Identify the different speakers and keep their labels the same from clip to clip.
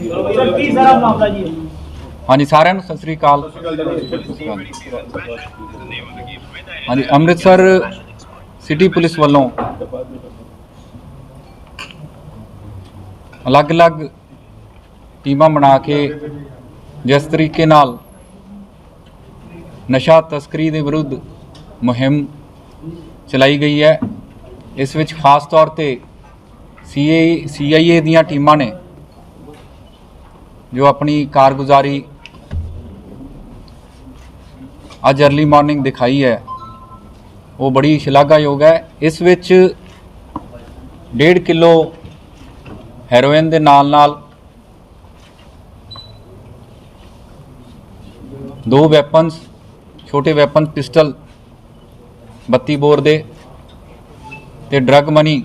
Speaker 1: Sir ਕੀ ਸਾਰਾ ਮਾਮਲਾ ਜੀ?
Speaker 2: ਹਾਂਜੀ ਸਾਰਿਆਂ ਨੂੰ ਸਤਿ ਸ੍ਰੀ ਅਕਾਲ। ਹਾਂਜੀ, ਅੰਮ੍ਰਿਤਸਰ ਸਿਟੀ ਪੁਲਿਸ ਵੱਲੋਂ ਅਲੱਗ-ਅਲੱਗ ਟੀਮਾਂ ਬਣਾ ਕੇ ਜਿਸ ਤਰੀਕੇ ਨਾਲ ਨਸ਼ਾ ਤਸਕਰੀ ਦੇ ਵਿਰੁੱਧ ਮੁਹਿੰਮ ਚਲਾਈ ਗਈ ਹੈ, ਇਸ ਵਿੱਚ ਖਾਸ ਤੌਰ ਤੇ CIA ਦੀਆਂ ਟੀਮਾਂ ਨੇ ਜੋ ਆਪਣੀ ਕਾਰਗੁਜ਼ਾਰੀ ਅੱਜ अर्ਲੀ ਮਾਰਨਿੰਗ ਦਿਖਾਈ ਹੈ ਉਹ ਬੜੀ ਸ਼ਲਾਘਾਯੋਗ ਹੈ। ਇਸ ਵਿੱਚ 1.5 ਕਿਲੋ ਹੈਰੋਇਨ ਦੇ ਨਾਲ 2 ਵੈਪਨਸ, ਛੋਟੇ ਵੈਪਨ ਪਿਸਟਲ 32 ਬੋਰ ਦੇ ਤੇ ਡਰੱਗ ਮਨੀ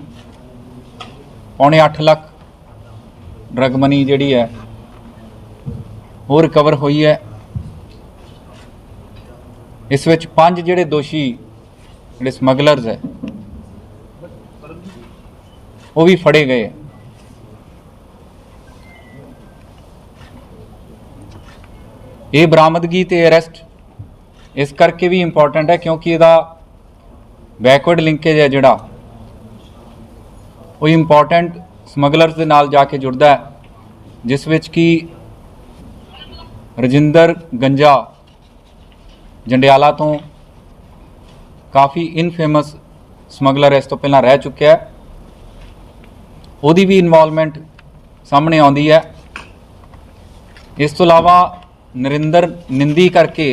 Speaker 2: ਪੌਣੇ 8 ਲੱਖ ਡਰੱਗ ਮਨੀ ਜਿਹੜੀ ਹੈ ਉਹ ਰਿਕਵਰ ਹੋਈ ਹੈ। ਇਸ ਵਿੱਚ 5 ਜਿਹੜੇ ਦੋਸ਼ੀ ਜਿਹੜੇ ਸਮਗਲਰਸ ਹੈ ਉਹ ਵੀ ਫੜੇ ਗਏ। ਇਹ ਬਰਾਮਦਗੀ ਤੇ ਅਰੈਸਟ ਇਸ ਕਰਕੇ ਵੀ ਇੰਪੋਰਟੈਂਟ ਹੈ ਕਿਉਂਕਿ ਇਹਦਾ ਬੈਕਵਰਡ ਲਿੰਕੇਜ ਹੈ ਜਿਹੜਾ ਉਹ ਇੰਪੋਰਟੈਂਟ ਸਮਗਲਰਸ ਦੇ ਨਾਲ ਜਾ ਕੇ ਜੁੜਦਾ ਹੈ, ਜਿਸ ਵਿੱਚ ਕਿ ਰਜਿੰਦਰ ਗੰਜਾ ਜੰਡਿਆਲਾ ਤੋਂ ਕਾफ़ी ਇਨਫੇਮਸ ਸਮਗਲਰ ਇਸ ਤੋਂ ਪਹਿਲਾਂ ਰਹਿ ਚੁੱਕਿਆ ਹੈ, ਉਹਦੀ ਵੀ ਇਨਵੋਲਵਮੈਂਟ ਸਾਹਮਣੇ ਆਉਂਦੀ ਹੈ। ਇਸ ਤੋਂ ਇਲਾਵਾ ਨਰਿੰਦਰ ਨਿੰਦੀ ਕਰਕੇ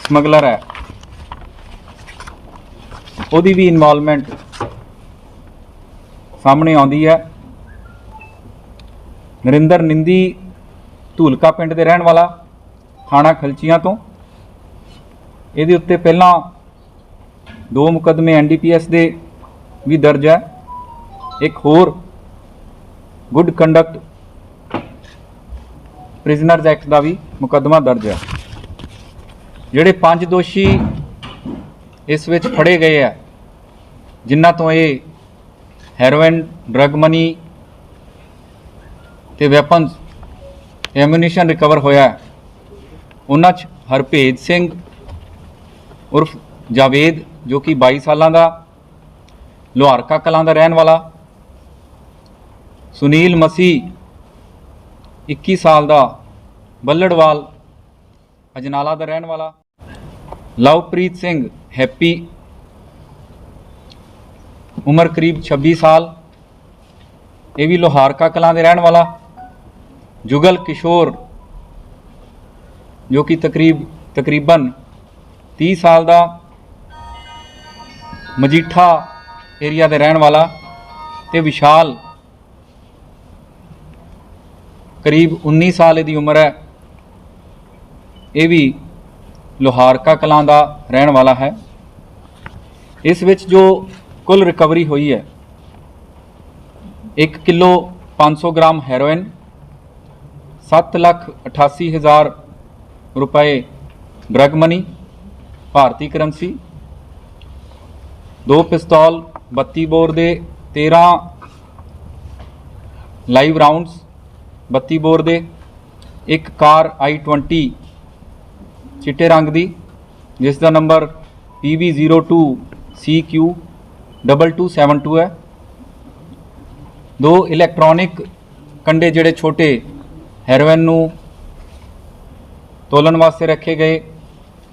Speaker 2: ਸਮਗਲਰ ਹੈ, ਉਹਦੀ ਵੀ ਇਨਵੋਲਵਮੈਂਟ ਸਾਹਮਣੇ ਆਉਂਦੀ ਹੈ। ਨਰਿੰਦਰ ਨਿੰਦੀ ਧੂਲਕਾ ਪਿੰਡ ਦੇ ਰਹਿਣ ਵਾਲਾ, ਥਾਣਾ ਖਲਚੀਆਂ ਤੋਂ। ਇਹਦੇ ਉੱਤੇ ਪਹਿਲਾਂ 2 ਮੁਕੱਦਮੇ NDPS ਦੇ ਵੀ ਦਰਜ ਹੈ, ਇੱਕ ਹੋਰ ਗੁੱਡ ਕੰਡਕਟ ਪ੍ਰਿਜ਼ਨਰਸ ਐਕਟ ਦਾ ਵੀ ਮੁਕੱਦਮਾ ਦਰਜ ਹੈ। ਜਿਹੜੇ 5 ਦੋਸ਼ੀ ਇਸ ਵਿੱਚ ਫੜੇ ਗਏ ਆ, ਜਿਨ੍ਹਾਂ ਤੋਂ ਇਹ ਹੈਰੋਇਨ, ਡਰੱਗ ਮਨੀ ਤੇ ਵੈਪਨਸ, ਐਮੂਨੀਸ਼ਨ ਰਿਕਵਰ ਹੋਇਆ, ਉਹਨਾਂ 'ਚ ਹਰਭੇਜ ਸਿੰਘ ਉਰਫ ਜਾਵੇਦ ਜੋ ਕਿ 22 ਸਾਲਾਂ ਦਾ ਲੋਹਾਰਕਾ ਕਲਾਂ ਦਾ ਰਹਿਣ ਵਾਲਾ, ਸੁਨੀਲ ਮਸੀਹ 21 ਸਾਲ ਦਾ ਬੱਲੜਵਾਲ ਅਜਨਾਲਾ ਦਾ ਰਹਿਣ ਵਾਲਾ, ਲਵਪ੍ਰੀਤ ਸਿੰਘ ਹੈਪੀ ਉਮਰ ਕਰੀਬ 26 ਸਾਲ, ਇਹ ਵੀ ਲੋਹਾਰਕਾ ਕਲਾਂ ਦੇ ਰਹਿਣ ਵਾਲਾ, जुगल किशोर जो कि तकरीबन 30 साल का मजीठा एरिया के रहने वाला, ते विशाल करीब 19 साल की उम्र है, ये भी लोहारका कलां का रहने वाला है। इस विच जो कुल रिकवरी हुई है 1 किलो 500 ग्राम हैरोइन, 7,88,000 रुपए ड्रग मनी भारतीय करंसी, 2 पिस्तौल 32 बोर दे, 13 लाइव राउंड्स 32 बोर दे, एक कार I-20 चिट्टे रंग दी जिसका नंबर PB02CQ 2272 है, 2 इलैक्ट्रॉनिक कंडे जिहड़े छोटे हैरोइन नूं तोलन वास्ते रखे गए।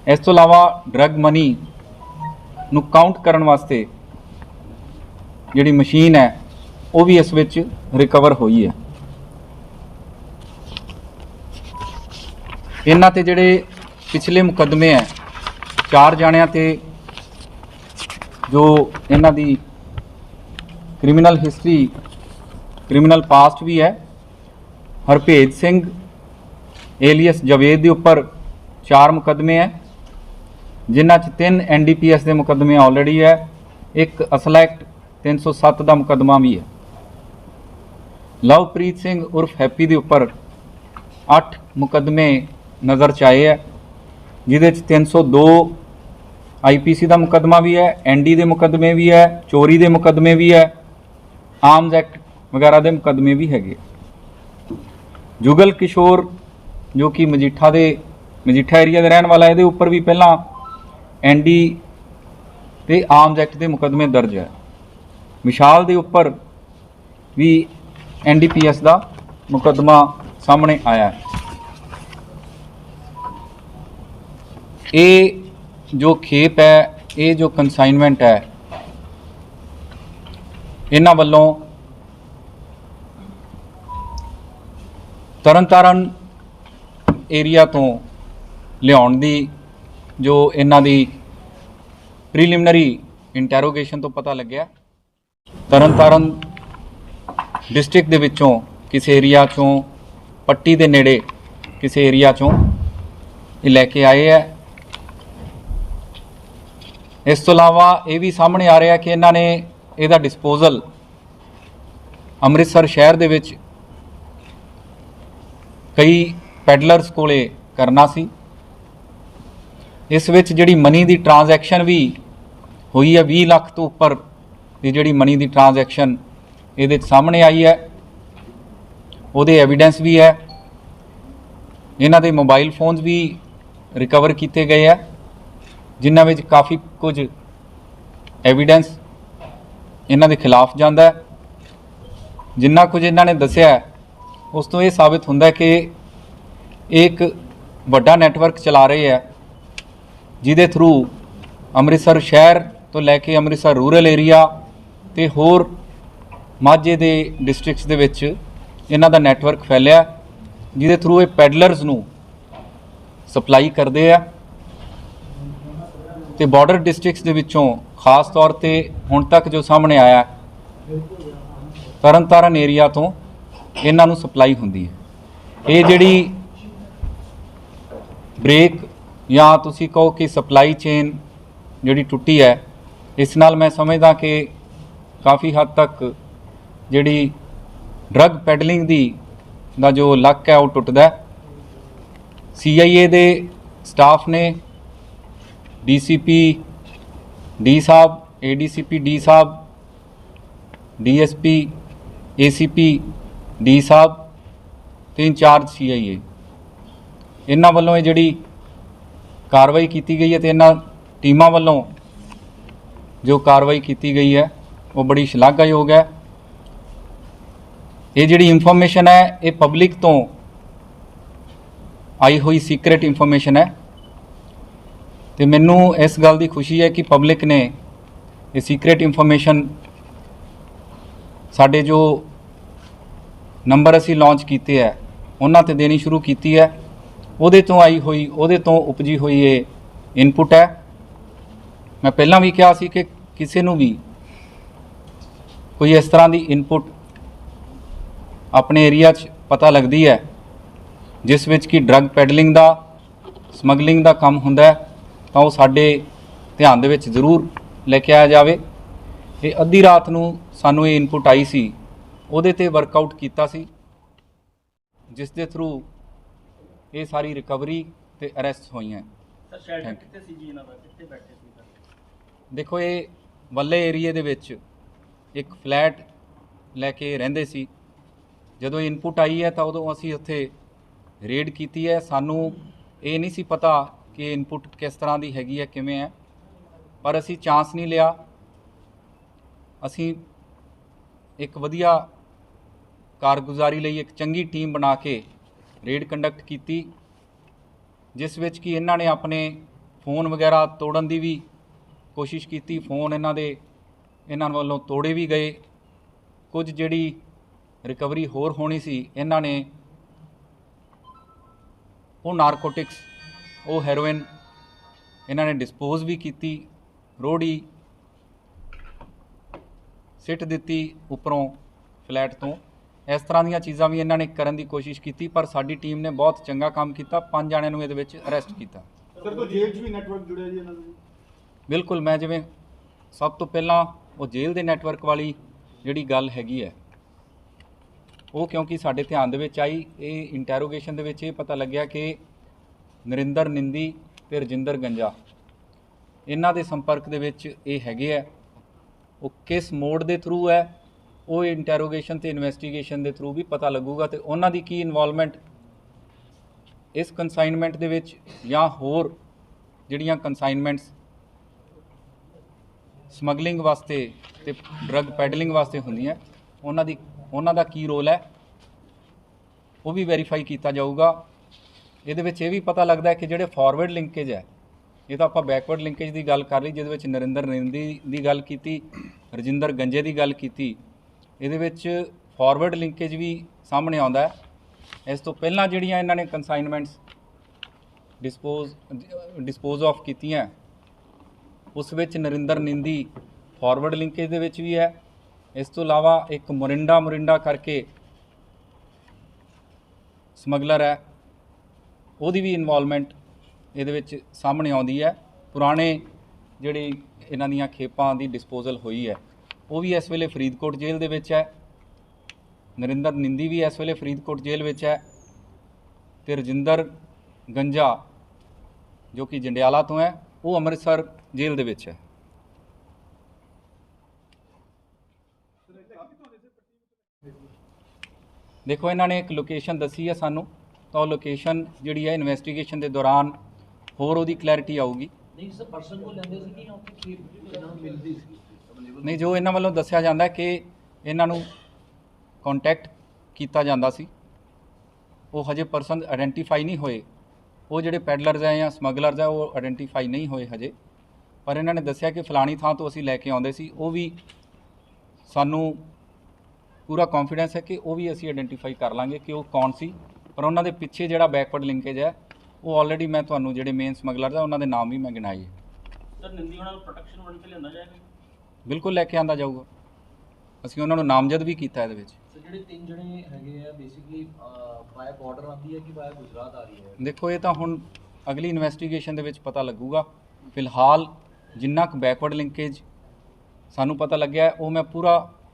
Speaker 2: इस तो इलावा ड्रग मनी नूं काउंट करन वास्ते जिहड़ी मशीन है वो भी इस विच रिकवर हुई है। इन्हां ते जिहड़े पिछले मुकदमे है 4 जाणियां ते जो इन्हां दी क्रिमिनल हिस्टरी, क्रिमिनल पास्ट भी है। हरभेज सिंह एलियस जावेद के उपर 4 मुकदमे है, जिन्हां 3 NDPS के मुकदमे ऑलरेडी है, एक असला एक्ट 307 का मुकदमा भी है। लवप्रीत सिंह उर्फ हैप्पी के उपर 8 मुकदमे नज़र च आए है, जिहदे 302 IPC का मुकदमा भी है, ND के मुकदमे भी है, चोरी के मुकदमे भी है, आर्म्स एक्ट वगैरह के मुकदमे भी है। जुगल किशोर जो कि मजीठा एरिया का रहने वाला, ये उपर भी पहला एनडी ते आर्म्स एक्ट के मुकदमे दर्ज है। विशाल के उपर भी NDPS का मुकदमा सामने आया है। ये जो खेप है, ये जो कंसाइनमेंट है, इन्हां वल्लों तरनतारन एरिया तो लियाउण दी जो इन्हां दी प्रीलिमिनरी इंटैरोगेशन तो पता लग्या, तरनतारन डिस्ट्रिक्ट दे विचों किसी एरिया चों पट्टी दे नेड़े किसी एरिया चों ये लैके आए है। इस तो इलावा ये भी सामने आ रहा है कि इन्हां ने इहदा डिस्पोजल अमृतसर शहर दे विच कई पैडलर्स कोले करना सी। इस विच जिहड़ी मनी दी ट्रांजैक्शन भी हुई है, 20 लाख तो उपर की जिहड़ी मनी दी ट्रांजैक्शन ये सामने आई है, उहदे एविडेंस भी है। इन्हां दे मोबाइल फोन्स भी रिकवर किए गए है, जिन्हां विच काफ़ी कुछ एविडेंस इन्हां दे खिलाफ जांदा है। जिन्ना कुछ इन्हां ने दस्सिया है उस तो ये साबित हुंदा है कि एक वड्डा नैटवर्क चला रहे है, जिहदे थ्रू अमृतसर शहर तो लैके अमृतसर रूरल एरिया ते होर माझे दे डिस्ट्रिक्ट्स दे विच इन्हां दा नैटवर्क फैलिया, जिहदे थ्रू ये पैडलर्स नूं सप्लाई करते हैं। तो बॉर्डर डिस्ट्रिक्ट्स दे विचों खास तौर पे हुण तक जो सामने आया, तरनतारन एरिया तो इन्हां नूं सप्लाई हुंदी है। ये जिहड़ी ब्रेक या तुसीं कहो कि सप्लाई चेन जिहड़ी टुटी है, इस नाल मैं समझदा कि काफ़ी हद तक जिहड़ी ड्रग पैडलिंग दा जो लक है वो टुटदा है। CIA दे स्टाफ ने DCP डी साहब, ADCP डी साहब, DSP ACP डी साहब ते इंचार्ज CIA, इन्हां वल्लों जिहड़ी कार्रवाई की गई है, तो इन्हां टीमां वल्लों जो कार्रवाई की गई है वो बड़ी शलाघायोग है। ये जिहड़ी इंफॉर्मेशन है ये पब्लिक तो आई हुई सीक्रेट इंफॉर्मेशन है, तो मैनू इस गल की खुशी है कि पब्लिक ने ये सीक्रेट इंफॉर्मेशन साडे जो नंबर असी लॉन्च किए है उन्हां ते देनी शुरू की है। उहदे तो आई हुई, उहदे तो उपजी हुई ये इनपुट है। मैं पहला भी कहा सी कि किसी नूं भी कोई इस तरह की इनपुट अपने एरिया च पता लगती है जिस विच कि ड्रग पैडलिंग का समगलिंग का काम हुंदा है, तो वो साडे ध्यान दे विच जरूर लेके आया जाए। ये अद्धी रात नूं सानू ये इनपुट आई सी, उहदे ते वर्कआउट कीता सी, जिस दे थ्रू ये सारी रिकवरी ते अरैस्ट हुई हैं। देखो ये वल्ले एरिए दे विच एक फ्लैट लैके रहिंदे सी। जदों इनपुट आई है तो उदों असी उत्थे रेड की है। सानू ये नहीं सी पता कि इनपुट किस तरह की हैगी है, किवें है, पर असी चांस नहीं लिया। असी एक वधिया कारगुजारी लई एक चंगी टीम बना के रेड कंडक्ट की, जिस विच कि इन्हां ने अपने फोन वगैरह तोड़न की भी कोशिश की। फोन इन्हां वालों तोड़े भी गए। कुछ जिहड़ी रिकवरी होर होनी सी, इन्हां ने वो नारकोटिक्स, वो हैरोइन इन्हां ने डिस्पोज भी की, रोड़ी सिट दी उपरों फ्लैट तो। इस तरह दी चीज़ां भी इन्हां ने करन दी कोशिश की, पर साडी टीम ने बहुत चंगा काम किया। 5 जाणिਆਂ नूं इहदे विच अरैस्ट किया।
Speaker 3: सर तो जेल च भी नैटवर्क जुड़िया जी इन्हां दा?
Speaker 2: बिल्कुल, मैं जिवें सब तो पहला वो जेल के नैटवर्क वाली जिहड़ी गल हैगी है वो क्योंकि साडे ध्यान दे विच आई, ये इंटैरोगेशन दे विच ये पता लग्या कि नरिंदर निंदी ते रजिंदर गंजा इन्हां दे संपर्क दे विच ये हैगे है। वो किस मोड के थ्रू है ਉਹ ਇੰਟਰੋਗੇਸ਼ਨ ਤੇ ਇਨਵੈਸਟੀਗੇਸ਼ਨ ਦੇ ਥਰੂ ਵੀ ਪਤਾ ਲੱਗੂਗਾ ਤੇ ਉਹਨਾਂ ਦੀ ਕੀ ਇਨਵੋਲਵਮੈਂਟ ਇਸ ਕੰਸਾਈਨਮੈਂਟ ਦੇ ਵਿੱਚ ਜਾਂ ਹੋਰ ਜਿਹੜੀਆਂ ਕੰਸਾਈਨਮੈਂਟਸ ਸਮਗਲਿੰਗ ਵਾਸਤੇ ਤੇ ਡਰੱਗ ਪੈਡਲਿੰਗ ਵਾਸਤੇ ਹੁੰਦੀਆਂ ਉਹਨਾਂ ਦਾ ਕੀ ਰੋਲ ਹੈ ਉਹ ਵੀ ਵੈਰੀਫਾਈ ਕੀਤਾ ਜਾਊਗਾ। ਇਹਦੇ ਵਿੱਚ ਇਹ ਵੀ ਪਤਾ ਲੱਗਦਾ ਹੈ ਕਿ ਜਿਹੜੇ ਫਾਰਵਰਡ ਲਿੰਕੇਜ ਹੈ, ਇਹ ਤਾਂ ਆਪਾਂ ਬੈਕਵਰਡ ਲਿੰਕੇਜ ਦੀ ਗੱਲ ਕਰ ਲਈ ਜਿਹਦੇ ਵਿੱਚ ਨਰਿੰਦਰ ਨਿੰਦੀ ਦੀ ਗੱਲ ਕੀਤੀ, ਰਜਿੰਦਰ ਗੰਜੇ ਦੀ ਗੱਲ ਕੀਤੀ, ਇਹਦੇ ਵਿੱਚ ਫਾਰਵਰਡ ਲਿੰਕੇਜ ਵੀ ਸਾਹਮਣੇ ਆਉਂਦਾ ਹੈ। ਇਸ ਤੋਂ ਪਹਿਲਾਂ ਜਿਹੜੀਆਂ ਇਹਨਾਂ ਨੇ ਕੰਸਾਈਨਮੈਂਟਸ ਡਿਸਪੋਜ਼ ਆਫ ਕੀਤੀਆਂ ਉਸ ਵਿੱਚ ਨਰਿੰਦਰ ਨਿੰਦੀ ਫਾਰਵਰਡ ਲਿੰਕੇਜ ਦੇ ਵਿੱਚ ਵੀ ਹੈ। ਇਸ ਤੋਂ ਇਲਾਵਾ ਇੱਕ ਮੋਰਿੰਡਾ ਕਰਕੇ ਸਮਗਲਰ ਹੈ, ਉਹਦੀ ਵੀ ਇਨਵੋਲਵਮੈਂਟ ਇਹਦੇ ਵਿੱਚ ਸਾਹਮਣੇ ਆਉਂਦੀ ਹੈ। ਪੁਰਾਣੇ ਜਿਹੜੀ ਇਹਨਾਂ ਦੀਆਂ ਖੇਪਾਂ ਦੀ ਡਿਸਪੋਜ਼ਲ ਹੋਈ ਹੈ ਉਹ ਵੀ ਇਸ ਵੇਲੇ ਫਰੀਦਕੋਟ ਜੇਲ੍ਹ ਦੇ ਵਿੱਚ ਹੈ। ਨਰਿੰਦਰ ਨਿੰਦੀ ਵੀ ਇਸ ਵੇਲੇ ਫਰੀਦਕੋਟ ਜੇਲ੍ਹ ਵਿੱਚ ਹੈ ਤੇ ਰਜਿੰਦਰ ਗੰਜਾ ਜੋ ਕਿ ਜੰਡਿਆਲਾ ਤੋਂ ਹੈ ਉਹ ਅੰਮ੍ਰਿਤਸਰ ਜੇਲ੍ਹ ਦੇ ਵਿੱਚ ਹੈ। ਦੇਖੋ ਇਹਨਾਂ ਨੇ ਇੱਕ ਲੋਕੇਸ਼ਨ ਦੱਸੀ ਹੈ ਸਾਨੂੰ, ਤਾਂ ਉਹ ਲੋਕੇਸ਼ਨ ਜਿਹੜੀ ਹੈ ਇਨਵੈਸਟੀਗੇਸ਼ਨ ਦੇ ਦੌਰਾਨ ਹੋਰ ਉਹਦੀ ਕਲੈਰਿਟੀ ਆਊਗੀ।
Speaker 1: ਨਹੀਂ ਸਰ, ਪਰਸਨ ਕੋਲ ਲੈਂਦੇ ਸੀ ਕਿ ਉੱਥੇ ਇਹਨਾਂ ਨੂੰ ਮਿਲਦੀ ਸੀ?
Speaker 2: ਨਹੀਂ, ਜੋ ਇਹਨਾਂ ਵੱਲੋਂ ਦੱਸਿਆ ਜਾਂਦਾ ਕਿ ਇਹਨਾਂ ਨੂੰ ਕੰਟੈਕਟ ਕੀਤਾ ਜਾਂਦਾ ਸੀ, ਉਹ ਹਜੇ ਪਰਸਨ ਆਇਡੈਂਟੀਫਾਈ ਨਹੀਂ ਹੋਏ। ਉਹ ਜਿਹੜੇ ਪੈਡਲਰਸ ਹੈ ਜਾਂ ਸਮਗਲਰਸ ਹੈ ਉਹ ਆਇਡੈਂਟੀਫਾਈ ਨਹੀਂ ਹੋਏ ਹਜੇ, ਪਰ ਇਹਨਾਂ ਨੇ ਦੱਸਿਆ ਕਿ ਫਲਾਣੀ ਥਾਂ ਤੋਂ ਅਸੀਂ ਲੈ ਕੇ ਆਉਂਦੇ ਸੀ। ਉਹ ਵੀ ਸਾਨੂੰ ਪੂਰਾ ਕੌਨਫੀਡੈਂਸ ਹੈ ਕਿ ਉਹ ਵੀ ਅਸੀਂ ਆਇਡੈਂਟੀਫਾਈ ਕਰ ਲਾਂਗੇ ਕਿ ਉਹ ਕੌਣ ਸੀ, ਪਰ ਉਹਨਾਂ ਦੇ ਪਿੱਛੇ ਜਿਹੜਾ ਬੈਕਵਰਡ ਲਿੰਕੇਜ ਹੈ ਉਹ ਆਲਰੇਡੀ ਮੈਂ ਤੁਹਾਨੂੰ ਜਿਹੜੇ ਮੇਨ ਸਮਗਲਰਸ ਹੈ ਉਹਨਾਂ ਦੇ ਨਾਮ ਵੀ ਮੈਂ ਗਿਣਾਏ ਹੈ।
Speaker 1: ਸਰ, ਨਿੰਦੀ ਉਹਨਾਂ ਨੂੰ ਪ੍ਰੋਟੈਕਸ਼ਨ ਵਾਰੰਟ ਤੇ ਲਿਆਂਦਾ ਜਾਏਗਾ?
Speaker 2: ਬਿਲਕੁਲ ਲੈ ਕੇ ਆਂਦਾ ਜਾਊਗਾ, ਅਸੀਂ ਉਹਨਾਂ ਨੂੰ ਨਾਮਜ਼ਦ ਵੀ ਕੀਤਾ ਇਹਦੇ ਵਿੱਚ।
Speaker 4: ਸਰ, ਜਿਹੜੇ 3 ਜਣੇ ਹੈਗੇ ਆ ਬੇਸਿਕਲੀ ਬਾਏ ਬਾਰਡਰ ਆਉਂਦੀ ਹੈ ਕਿ ਬਾਏ ਗੁਜਰਾਤ ਆ ਰਹੀ ਹੈ?
Speaker 2: ਦੇਖੋ ਇਹ ਤਾਂ ਹੁਣ ਅਗਲੀ ਇਨਵੈਸਟੀਗੇਸ਼ਨ ਦੇ ਵਿੱਚ ਪਤਾ ਲੱਗੂਗਾ। ਫਿਲਹਾਲ ਜਿੰਨਾ ਕੁ ਬੈਕਵਰਡ ਲਿੰਕੇਜ ਸਾਨੂੰ ਪਤਾ ਲੱਗਿਆ ਉਹ ਮੈਂ ਪੂਰਾ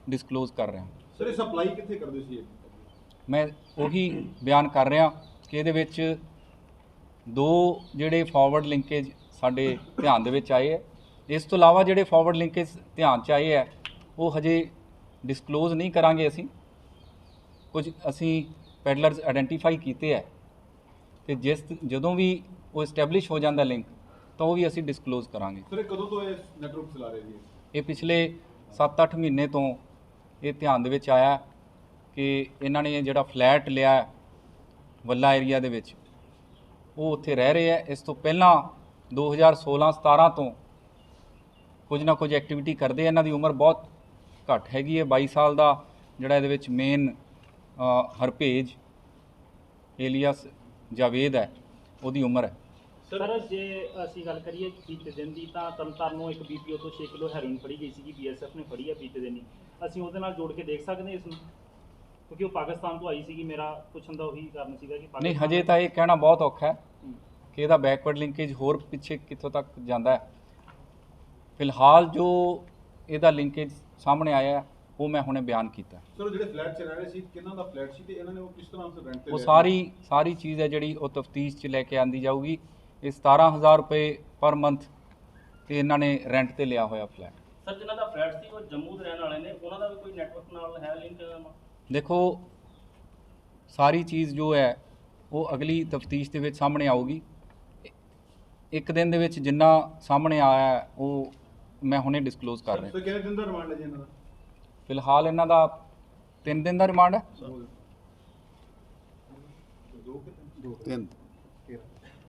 Speaker 2: ਡਿਸਕਲੋਜ਼ ਕਰ ਰਿਹਾ।
Speaker 3: ਸਰ ਇਹ ਸਪਲਾਈ ਕਿੱਥੇ ਕਰਦੇ ਸੀ?
Speaker 2: ਮੈਂ ਉਹੀ ਬਿਆਨ ਕਰ ਰਿਹਾ ਕਿ ਇਹਦੇ ਵਿੱਚ 2 ਜਿਹੜੇ ਫਾਰਵਰਡ ਲਿੰਕੇਜ ਸਾਡੇ ਧਿਆਨ ਦੇ ਵਿੱਚ ਆਏ ਹੈ। ਇਸ ਤੋਂ ਇਲਾਵਾ ਜਿਹੜੇ ਫਾਰਵਰਡ ਲਿੰਕੇਜ ਧਿਆਨ 'ਚ ਆਏ ਹੈ ਉਹ ਹਜੇ ਡਿਸਕਲੋਜ਼ ਨਹੀਂ ਕਰਾਂਗੇ ਅਸੀਂ। ਕੁਝ ਅਸੀਂ ਪੈਡਲਰਸ ਆਇਡੈਂਟੀਫਾਈ ਕੀਤੇ ਹੈ ਤੇ ਜਦੋਂ ਵੀ ਉਹ ਐਸਟੈਬਲਿਸ਼ ਹੋ ਜਾਂਦਾ ਲਿੰਕ ਤਾਂ ਉਹ ਵੀ ਅਸੀਂ ਡਿਸਕਲੋਜ਼ ਕਰਾਂਗੇ।
Speaker 3: ਸਰ ਇਹ ਕਦੋਂ ਤੋਂ ਇਹ ਨੈਟਵਰਕ ਚਲਾ ਰਹੇ ਜੀ?
Speaker 2: ਇਹ ਪਿਛਲੇ 7-8 ਮਹੀਨੇ ਤੋਂ ਇਹ ਧਿਆਨ ਦੇ ਵਿੱਚ ਆਇਆ ਕਿ ਇਹਨਾਂ ਨੇ ਜਿਹੜਾ ਫਲੈਟ ਲਿਆ ਵੱਲਾ ਏਰੀਆ ਦੇ ਵਿੱਚ ਉਹ ਉੱਥੇ ਰਹਿ ਰਹੇ ਹੈ। ਇਸ ਤੋਂ ਪਹਿਲਾਂ 2016-17 ਤੋਂ ਕੁਝ ਨਾ ਕੁਝ ਐਕਟੀਵਿਟੀ ਕਰਦੇ। ਇਹਨਾਂ ਦੀ ਉਮਰ ਬਹੁਤ ਘੱਟ ਹੈਗੀ ਹੈ, 22 ਸਾਲ ਦਾ ਜਿਹੜਾ ਇਹਦੇ ਵਿੱਚ ਮੇਨ ਹਰਪੇਜ ਏਲੀਅਸ ਜਾਵੇਦ ਹੈ ਉਹਦੀ ਉਮਰ ਹੈ।
Speaker 1: ਸਰ, ਜੇ ਅਸੀਂ ਗੱਲ ਕਰੀਏ ਬੀਤੇ ਦਿਨ ਦੀ ਤਾਂ ਤਰਨਤਾਰਨ ਨੂੰ ਇੱਕ BPO ਤੋਂ 6 ਕਿਲੋ ਹੈਰੋਇਨ ਫੜੀ ਗਈ ਸੀ, BSF ਨੇ ਫੜੀ ਹੈ ਬੀਤੇ ਦਿਨ ਹੀ। ਅਸੀਂ ਉਹਦੇ ਨਾਲ ਜੋੜ ਕੇ ਦੇਖ ਸਕਦੇ ਇਸ ਨੂੰ, ਕਿਉਂਕਿ ਉਹ ਪਾਕਿਸਤਾਨ ਤੋਂ ਆਈ ਸੀਗੀ। ਮੇਰਾ ਪੁੱਛਣ ਦਾ ਉਹੀ ਕਾਰਨ ਸੀਗਾ ਕਿ
Speaker 2: ਨਹੀਂ, ਹਜੇ ਤਾਂ ਇਹ ਕਹਿਣਾ ਬਹੁਤ ਔਖਾ ਹੈ ਕਿ ਇਹਦਾ ਬੈਕਵਰਡ ਲਿੰਕੇਜ ਹੋਰ ਪਿੱਛੇ ਕਿੱਥੋਂ ਤੱਕ ਜਾਂਦਾ ਹੈ। ਫਿਲਹਾਲ ਜੋ ਇਹਦਾ ਲਿੰਕੇਜ ਸਾਹਮਣੇ ਆਇਆ ਹੈ ਉਹ ਮੈਂ ਹੁਣੇ ਬਿਆਨ ਕੀਤਾ।
Speaker 3: ਸਰ ਜਿਹੜੇ ਫਲੈਟ 'ਚ ਰਹਿ ਰਹੇ ਸੀ ਕਿਹਨਾਂ ਦਾ ਫਲੈਟ ਸੀ ਤੇ ਇਹਨਾਂ ਨੇ ਉਹ ਕਿਸ ਤਰ੍ਹਾਂ ਉਸ ਰੈਂਟ ਤੇ
Speaker 2: ਉਹ
Speaker 3: ਲਿਆ?
Speaker 2: ਸਾਰੀ ਚੀਜ਼ ਹੈ ਜਿਹੜੀ ਉਹ ਤਫਤੀਸ਼ 'ਚ ਲੈ ਕੇ ਆਂਦੀ ਜਾਊਗੀ। ਇਹ 17,000 ਰੁਪਏ ਪਰ ਮੰਥ ਤੇ ਇਹਨਾਂ ਨੇ ਰੈਂਟ ਤੇ ਲਿਆ ਹੋਇਆ ਫਲੈਟ।
Speaker 1: ਸਰ, ਜਿਨ੍ਹਾਂ ਦਾ ਫਲੈਟ ਸੀ ਉਹ ਜੰਮੂ ਦੇ ਰਹਿਣ ਵਾਲੇ ਨੇ, ਉਹਨਾਂ ਦਾ ਵੀ ਕੋਈ ਨੈਟਵਰਕ ਨਾਲ ਹੈ ਲਿੰਕ?
Speaker 2: ਦੇਖੋ ਸਾਰੀ ਚੀਜ਼ ਜੋ ਹੈ ਉਹ ਅਗਲੀ ਤਫਤੀਸ਼ ਦੇ ਵਿੱਚ ਸਾਹਮਣੇ ਆਊਗੀ। ਇੱਕ ਦਿਨ ਦੇ ਵਿੱਚ ਜਿੰਨਾ ਸਾਹਮਣੇ ਆਇਆ ਹੈ ਉਹ ਮੈਂ ਹੁਣੇ ਡਿਸਕਲੋਜ਼ ਕਰ ਰਿਹਾ।
Speaker 3: ਸਰ ਕਿੰਨੇ ਦਿਨ ਦਾ ਰਿਮਾਂਡ ਹੈ ਜੀ ਇਹਨਾਂ ਦਾ?
Speaker 2: ਫਿਲਹਾਲ ਇਹਨਾਂ ਦਾ 3 ਦਿਨ ਦਾ ਰਿਮਾਂਡ ਹੈ।
Speaker 3: 2 ਕਿ 3?